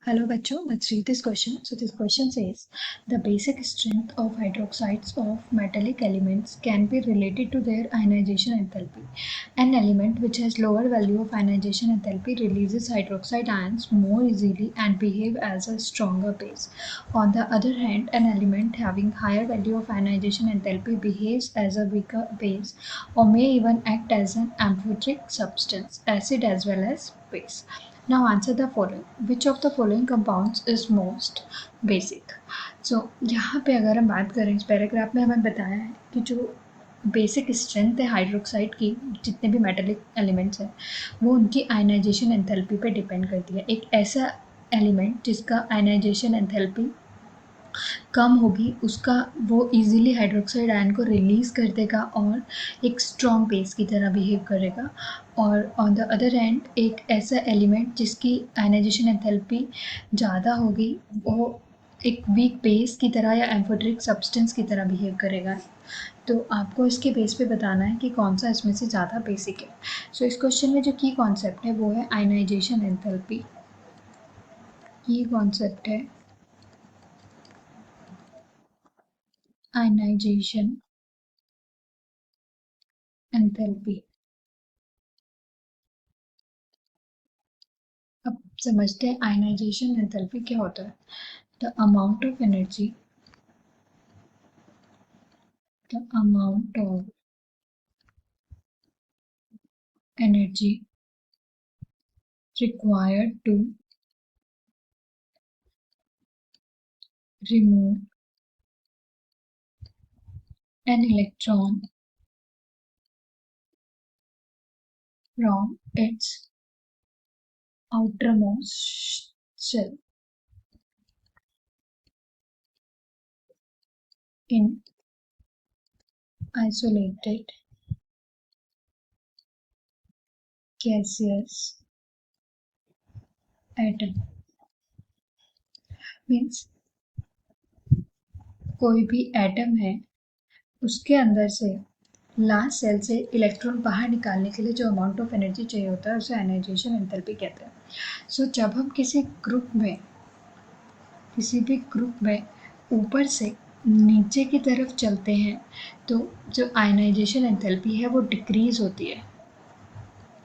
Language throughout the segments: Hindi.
Hello bachcho, let's read this question. So this question says, the basic strength of hydroxides of metallic elements can be related to their ionization enthalpy. An element which has lower value of ionization enthalpy releases hydroxide ions more easily and behave as a stronger base. On the other hand, an element having higher value of ionization enthalpy behaves as a weaker base or may even act as an amphoteric substance, acid as well as base. Now answer the following. Which of the following compounds is most basic? So यहाँ पे अगर हम बात करें इस पैराग्राफ में हमें बताया है कि जो बेसिक स्ट्रेंथ है हाइड्रोक्साइड की, जितने भी मेटालिक एलिमेंट्स हैं वो उनकी आयनाइजेशन एंथैल्पी पे डिपेंड करती है. एक ऐसा एलिमेंट जिसका आयनाइजेशन एंथैल्पी कम होगी उसका वो इजीली हाइड्रोक्साइड आयन को रिलीज़ कर देगा और एक स्ट्रॉन्ग बेस की तरह बिहेव करेगा. और ऑन द अदर हैंड एक ऐसा एलिमेंट जिसकी आयनाइजेशन एंथैल्पी ज़्यादा होगी वो एक वीक बेस की तरह या एम्फोटेरिक सब्सटेंस की तरह बिहेव करेगा. तो आपको इसके बेस पे बताना है कि कौन सा इसमें से ज़्यादा बेसिक है. सो इस क्वेश्चन में जो की कॉन्सेप्ट है वो है आयनाइजेशन एंथैल्पी. की कॉन्सेप्ट है आयनाइजेशन एंथैल्पी. अब समझते हैं आयनाइजेशन एंथैल्पी क्या होता है. The amount of energy required to remove an electron from its outermost shell in isolated gaseous atom. Means कोई भी एटम है उसके अंदर से लास्ट सेल से इलेक्ट्रॉन बाहर निकालने के लिए जो अमाउंट ऑफ एनर्जी चाहिए होता है उसे आयनाइजेशन एंथैल्पी कहते हैं. सो जब हम किसी भी ग्रुप में ऊपर से नीचे की तरफ चलते हैं तो जो आयनाइजेशन एंथैल्पी है वो डिक्रीज होती है.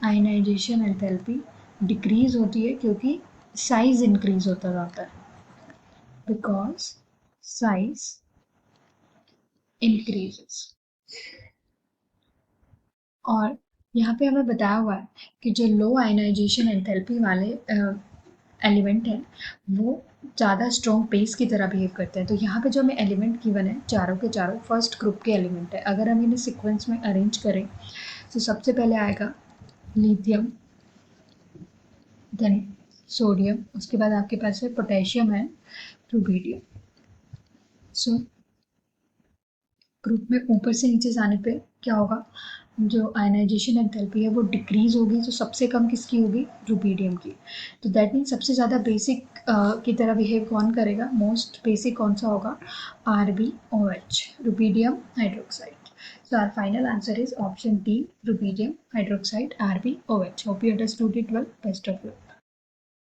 आयनाइजेशन एंथैल्पी डिक्रीज होती है क्योंकि साइज इंक्रीज होता जाता है. Because size increases. और यहाँ पे हमें बताया हुआ है कि जो लो आयनाइजेशन एंथैल्पी वाले एलिमेंट हैं वो ज़्यादा स्ट्रॉन्ग बेस की तरह बिहेव करते हैं. तो यहाँ पे जो हमें एलिमेंट गिवन है चारों के चारों फर्स्ट ग्रुप के एलिमेंट है. अगर हम इन्हें सीक्वेंस में अरेंज करें तो सबसे पहले आएगा लिथियम, देन सोडियम, उसके बाद आपके पास है potassium and rubidium. So group में ऊपर से नीचे जाने पे क्या होगा, जो आयनाइजेशन एंथैल्पी है वो डिक्रीज होगी. जो सबसे कम किसकी होगी, रुबीडियम की. तो दैट मीन्स सबसे ज़्यादा बेसिक की तरह बिहेव कौन करेगा, मोस्ट बेसिक कौन सा होगा, RbOH, rubidium hydroxide. So our final answer is option D, rubidium hydroxide, RbOH. Hope you understood it well. Best of luck.